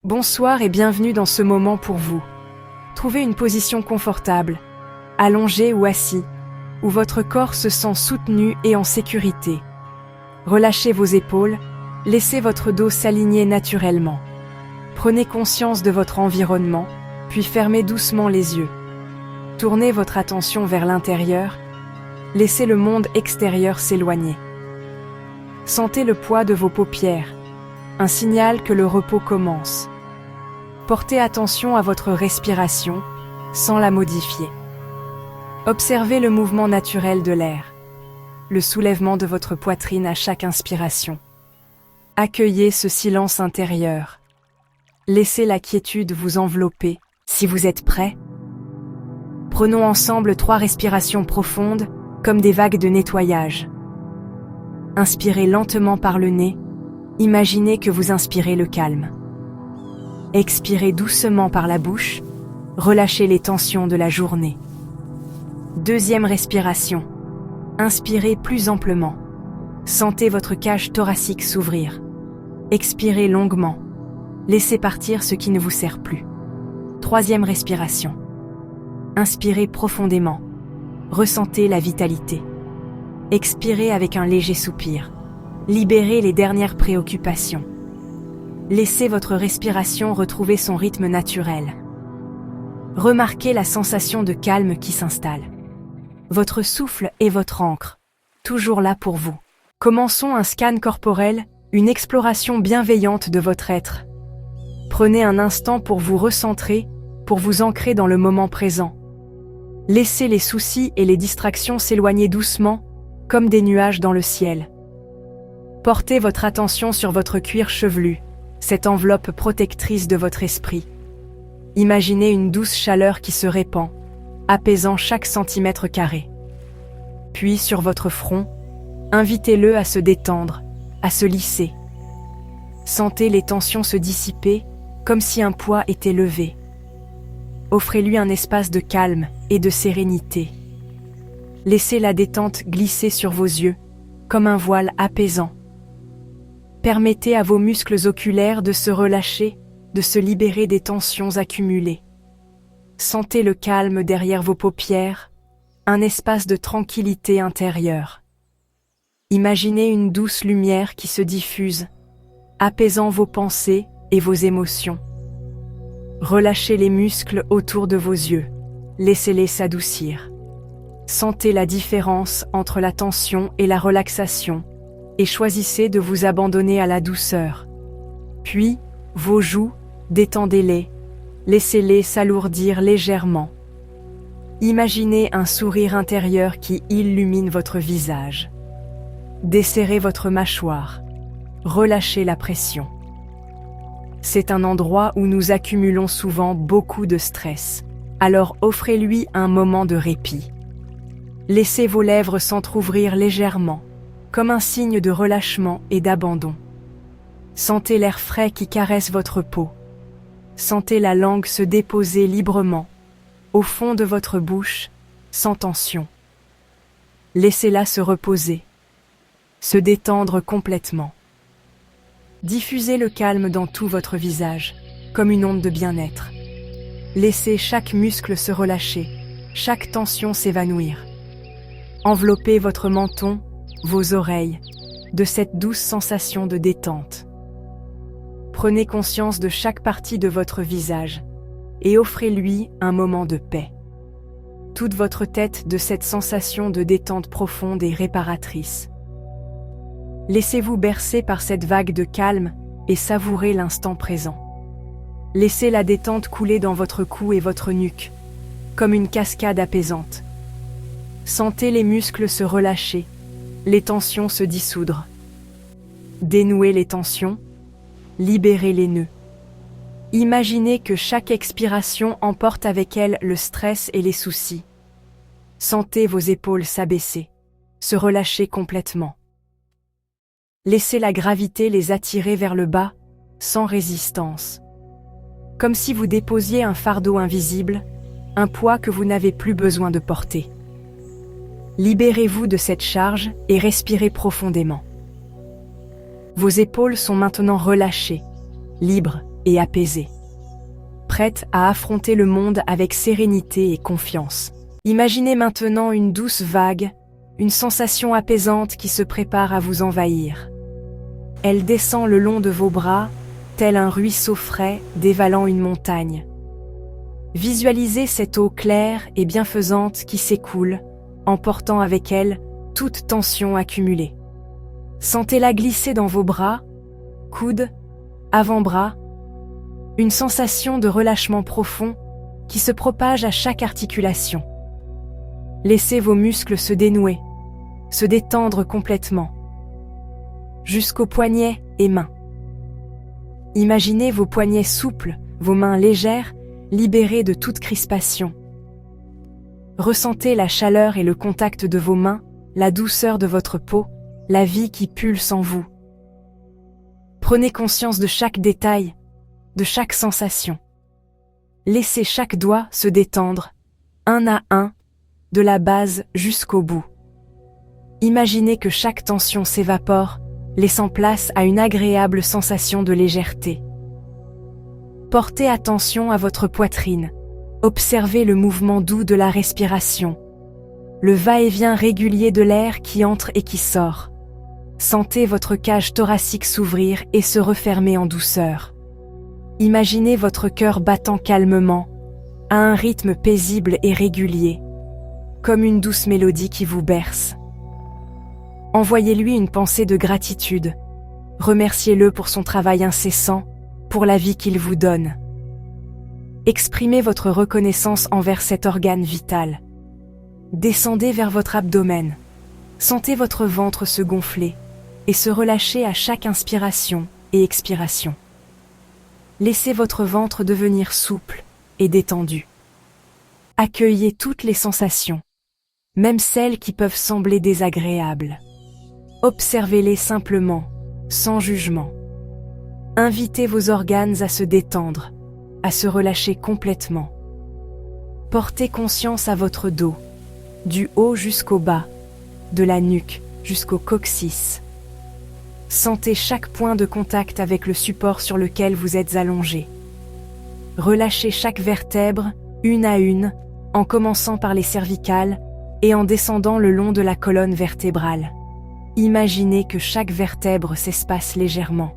Bonsoir et bienvenue dans ce moment pour vous. Trouvez une position confortable, allongé ou assis, où votre corps se sent soutenu et en sécurité. Relâchez vos épaules, laissez votre dos s'aligner naturellement. Prenez conscience de votre environnement, puis fermez doucement les yeux. Tournez votre attention vers l'intérieur, laissez le monde extérieur s'éloigner. Sentez le poids de vos paupières, un signal que le repos commence. Portez attention à votre respiration, sans la modifier. Observez le mouvement naturel de l'air, le soulèvement de votre poitrine à chaque inspiration. Accueillez ce silence intérieur. Laissez la quiétude vous envelopper. Si vous êtes prêt, prenons ensemble 3 respirations profondes, comme des vagues de nettoyage. Inspirez lentement par le nez. Imaginez que vous inspirez le calme. Expirez doucement par la bouche. Relâchez les tensions de la journée. Deuxième respiration. Inspirez plus amplement. Sentez votre cage thoracique s'ouvrir. Expirez longuement. Laissez partir ce qui ne vous sert plus. Troisième respiration. Inspirez profondément. Ressentez la vitalité. Expirez avec un léger soupir. Libérez les dernières préoccupations. Laissez votre respiration retrouver son rythme naturel. Remarquez la sensation de calme qui s'installe. Votre souffle est votre ancre, toujours là pour vous. Commençons un scan corporel, une exploration bienveillante de votre être. Prenez un instant pour vous recentrer, pour vous ancrer dans le moment présent. Laissez les soucis et les distractions s'éloigner doucement, comme des nuages dans le ciel. Portez votre attention sur votre cuir chevelu, cette enveloppe protectrice de votre esprit. Imaginez une douce chaleur qui se répand, apaisant chaque centimètre carré. Puis sur votre front, invitez-le à se détendre, à se lisser. Sentez les tensions se dissiper, comme si un poids était levé. Offrez-lui un espace de calme et de sérénité. Laissez la détente glisser sur vos yeux, comme un voile apaisant. Permettez à vos muscles oculaires de se relâcher, de se libérer des tensions accumulées. Sentez le calme derrière vos paupières, un espace de tranquillité intérieure. Imaginez une douce lumière qui se diffuse, apaisant vos pensées et vos émotions. Relâchez les muscles autour de vos yeux, laissez-les s'adoucir. Sentez la différence entre la tension et la relaxation, et choisissez de vous abandonner à la douceur. Puis, vos joues, détendez-les, laissez-les s'alourdir légèrement. Imaginez un sourire intérieur qui illumine votre visage. Desserrez votre mâchoire, relâchez la pression. C'est un endroit où nous accumulons souvent beaucoup de stress, alors offrez-lui un moment de répit. Laissez vos lèvres s'entr'ouvrir légèrement, comme un signe de relâchement et d'abandon. Sentez l'air frais qui caresse votre peau. Sentez la langue se déposer librement, au fond de votre bouche, sans tension. Laissez-la se reposer, se détendre complètement. Diffusez le calme dans tout votre visage, comme une onde de bien-être. Laissez chaque muscle se relâcher, chaque tension s'évanouir. Enveloppez votre menton, vos oreilles, de cette douce sensation de détente. Prenez conscience de chaque partie de votre visage et offrez-lui un moment de paix. Toute votre tête de cette sensation de détente profonde et réparatrice. Laissez-vous bercer par cette vague de calme et savourez l'instant présent. Laissez la détente couler dans votre cou et votre nuque, comme une cascade apaisante. Sentez les muscles se relâcher, les tensions se dissoudre. Dénouez les tensions, libérez les nœuds. Imaginez que chaque expiration emporte avec elle le stress et les soucis. Sentez vos épaules s'abaisser, se relâcher complètement. Laissez la gravité les attirer vers le bas, sans résistance. Comme si vous déposiez un fardeau invisible, un poids que vous n'avez plus besoin de porter. Libérez-vous de cette charge et respirez profondément. Vos épaules sont maintenant relâchées, libres, et apaisée. Prête à affronter le monde avec sérénité et confiance. Imaginez maintenant une douce vague, une sensation apaisante qui se prépare à vous envahir. Elle descend le long de vos bras, tel un ruisseau frais dévalant une montagne. Visualisez cette eau claire et bienfaisante qui s'écoule, emportant avec elle toute tension accumulée. Sentez-la glisser dans vos bras, coudes, avant-bras, une sensation de relâchement profond qui se propage à chaque articulation. Laissez vos muscles se dénouer, se détendre complètement, jusqu'aux poignets et mains. Imaginez vos poignets souples, vos mains légères, libérées de toute crispation. Ressentez la chaleur et le contact de vos mains, la douceur de votre peau, la vie qui pulse en vous. Prenez conscience de chaque détail, de chaque sensation. Laissez chaque doigt se détendre, un à un, de la base jusqu'au bout. Imaginez que chaque tension s'évapore, laissant place à une agréable sensation de légèreté. Portez attention à votre poitrine. Observez le mouvement doux de la respiration, le va-et-vient régulier de l'air qui entre et qui sort. Sentez votre cage thoracique s'ouvrir et se refermer en douceur. Imaginez votre cœur battant calmement, à un rythme paisible et régulier, comme une douce mélodie qui vous berce. Envoyez-lui une pensée de gratitude. Remerciez-le pour son travail incessant, pour la vie qu'il vous donne. Exprimez votre reconnaissance envers cet organe vital. Descendez vers votre abdomen. Sentez votre ventre se gonfler et se relâcher à chaque inspiration et expiration. Laissez votre ventre devenir souple et détendu. Accueillez toutes les sensations, même celles qui peuvent sembler désagréables. Observez-les simplement, sans jugement. Invitez vos organes à se détendre, à se relâcher complètement. Portez conscience à votre dos, du haut jusqu'au bas, de la nuque jusqu'au coccyx. Sentez chaque point de contact avec le support sur lequel vous êtes allongé. Relâchez chaque vertèbre, une à une, en commençant par les cervicales et en descendant le long de la colonne vertébrale. Imaginez que chaque vertèbre s'espace légèrement,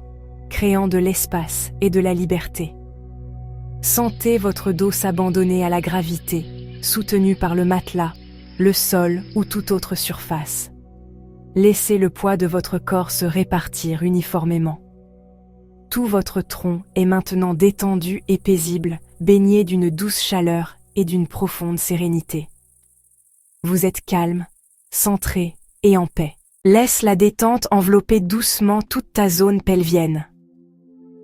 créant de l'espace et de la liberté. Sentez votre dos s'abandonner à la gravité, soutenu par le matelas, le sol ou toute autre surface. Laissez le poids de votre corps se répartir uniformément. Tout votre tronc est maintenant détendu et paisible, baigné d'une douce chaleur et d'une profonde sérénité. Vous êtes calme, centré et en paix. Laisse la détente envelopper doucement toute ta zone pelvienne.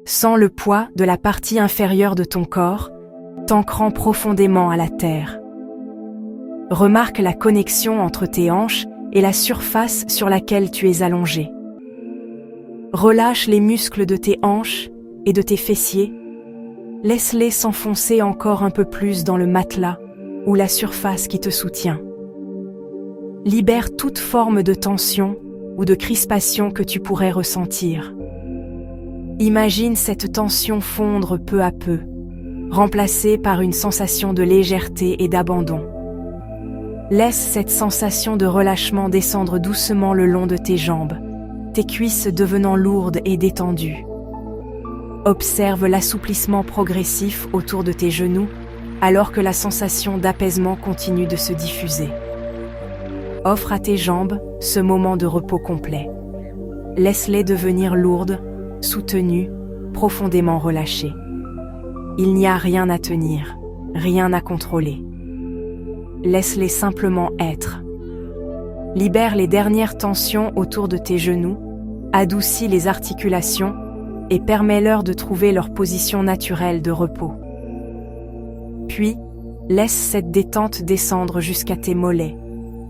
Sens le poids de la partie inférieure de ton corps, t'ancrant profondément à la terre. Remarque la connexion entre tes hanches et la surface sur laquelle tu es allongé. Relâche les muscles de tes hanches et de tes fessiers. Laisse-les s'enfoncer encore un peu plus dans le matelas ou la surface qui te soutient. Libère toute forme de tension ou de crispation que tu pourrais ressentir. Imagine cette tension fondre peu à peu, remplacée par une sensation de légèreté et d'abandon. Laisse cette sensation de relâchement descendre doucement le long de tes jambes, tes cuisses devenant lourdes et détendues. Observe l'assouplissement progressif autour de tes genoux, alors que la sensation d'apaisement continue de se diffuser. Offre à tes jambes ce moment de repos complet. Laisse-les devenir lourdes, soutenues, profondément relâchées. Il n'y a rien à tenir, rien à contrôler. Laisse-les simplement être. Libère les dernières tensions autour de tes genoux, adoucis les articulations et permets-leur de trouver leur position naturelle de repos. Puis, laisse cette détente descendre jusqu'à tes mollets,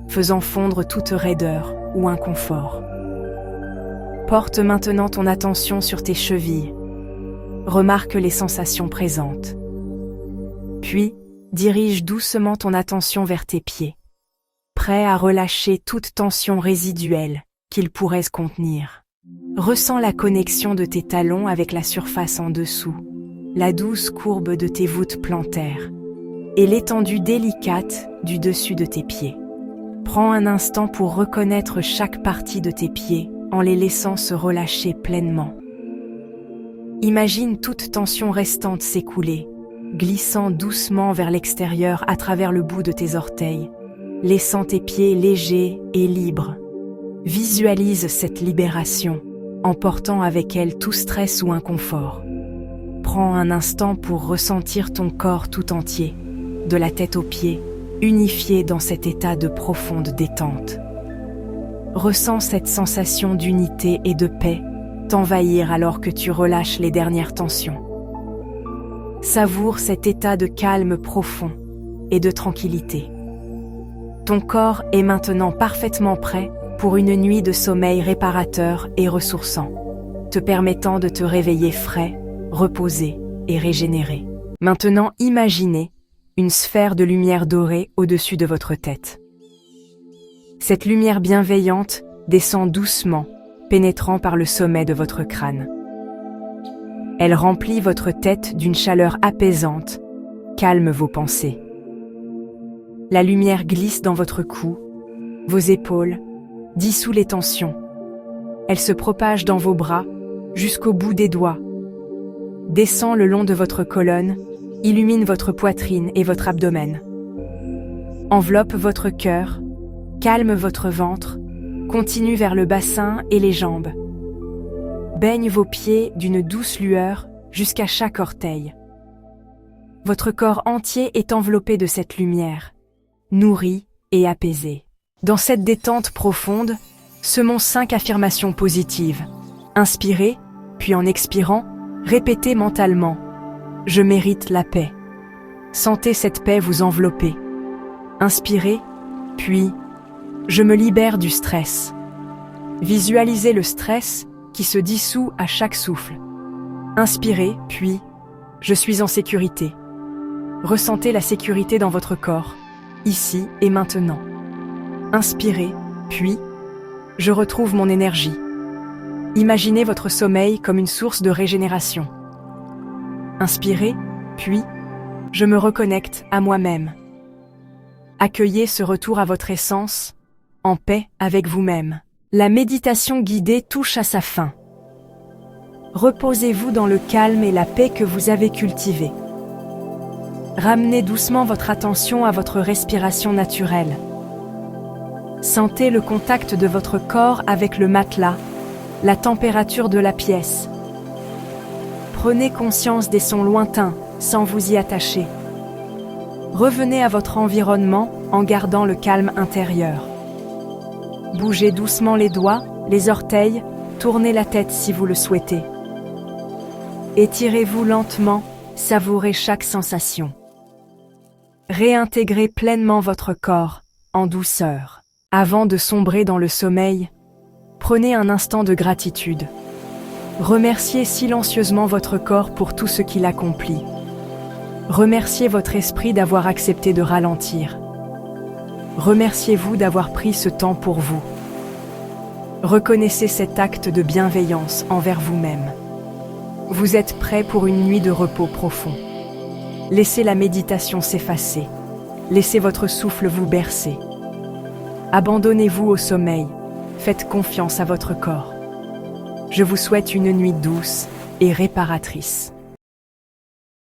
faisant fondre toute raideur ou inconfort. Porte maintenant ton attention sur tes chevilles. Remarque les sensations présentes. Puis, dirige doucement ton attention vers tes pieds, prêt à relâcher toute tension résiduelle qu'ils pourraient contenir. Ressens la connexion de tes talons avec la surface en dessous, la douce courbe de tes voûtes plantaires et l'étendue délicate du dessus de tes pieds. Prends un instant pour reconnaître chaque partie de tes pieds en les laissant se relâcher pleinement. Imagine toute tension restante s'écouler, glissant doucement vers l'extérieur à travers le bout de tes orteils, laissant tes pieds légers et libres. Visualise cette libération, emportant avec elle tout stress ou inconfort. Prends un instant pour ressentir ton corps tout entier, de la tête aux pieds, unifié dans cet état de profonde détente. Ressens cette sensation d'unité et de paix t'envahir alors que tu relâches les dernières tensions. Savoure cet état de calme profond et de tranquillité. Ton corps est maintenant parfaitement prêt pour une nuit de sommeil réparateur et ressourçant, te permettant de te réveiller frais, reposé et régénéré. Maintenant, imaginez une sphère de lumière dorée au-dessus de votre tête. Cette lumière bienveillante descend doucement, pénétrant par le sommet de votre crâne. Elle remplit votre tête d'une chaleur apaisante, calme vos pensées. La lumière glisse dans votre cou, vos épaules, dissout les tensions. Elle se propage dans vos bras, jusqu'au bout des doigts. Descend le long de votre colonne, illumine votre poitrine et votre abdomen. Enveloppe votre cœur, calme votre ventre, continue vers le bassin et les jambes. Baigne vos pieds d'une douce lueur jusqu'à chaque orteil. Votre corps entier est enveloppé de cette lumière, nourri et apaisé. Dans cette détente profonde, semons 5 affirmations positives. Inspirez, puis en expirant, répétez mentalement « Je mérite la paix ». Sentez cette paix vous envelopper. Inspirez, puis « Je me libère du stress ». Visualisez le stress qui se dissout à chaque souffle. Inspirez, puis « Je suis en sécurité ». Ressentez la sécurité dans votre corps, ici et maintenant. Inspirez, puis « Je retrouve mon énergie ». Imaginez votre sommeil comme une source de régénération. Inspirez, puis « Je me reconnecte à moi-même ». Accueillez ce retour à votre essence, en paix avec vous-même. La méditation guidée touche à sa fin. Reposez-vous dans le calme et la paix que vous avez cultivée. Ramenez doucement votre attention à votre respiration naturelle. Sentez le contact de votre corps avec le matelas, la température de la pièce. Prenez conscience des sons lointains sans vous y attacher. Revenez à votre environnement en gardant le calme intérieur. Bougez doucement les doigts, les orteils, tournez la tête si vous le souhaitez. Étirez-vous lentement, savourez chaque sensation. Réintégrez pleinement votre corps, en douceur. Avant de sombrer dans le sommeil, prenez un instant de gratitude. Remerciez silencieusement votre corps pour tout ce qu'il accomplit. Remerciez votre esprit d'avoir accepté de ralentir. Remerciez-vous d'avoir pris ce temps pour vous. Reconnaissez cet acte de bienveillance envers vous-même. Vous êtes prêt pour une nuit de repos profond. Laissez la méditation s'effacer. Laissez votre souffle vous bercer. Abandonnez-vous au sommeil. Faites confiance à votre corps. Je vous souhaite une nuit douce et réparatrice.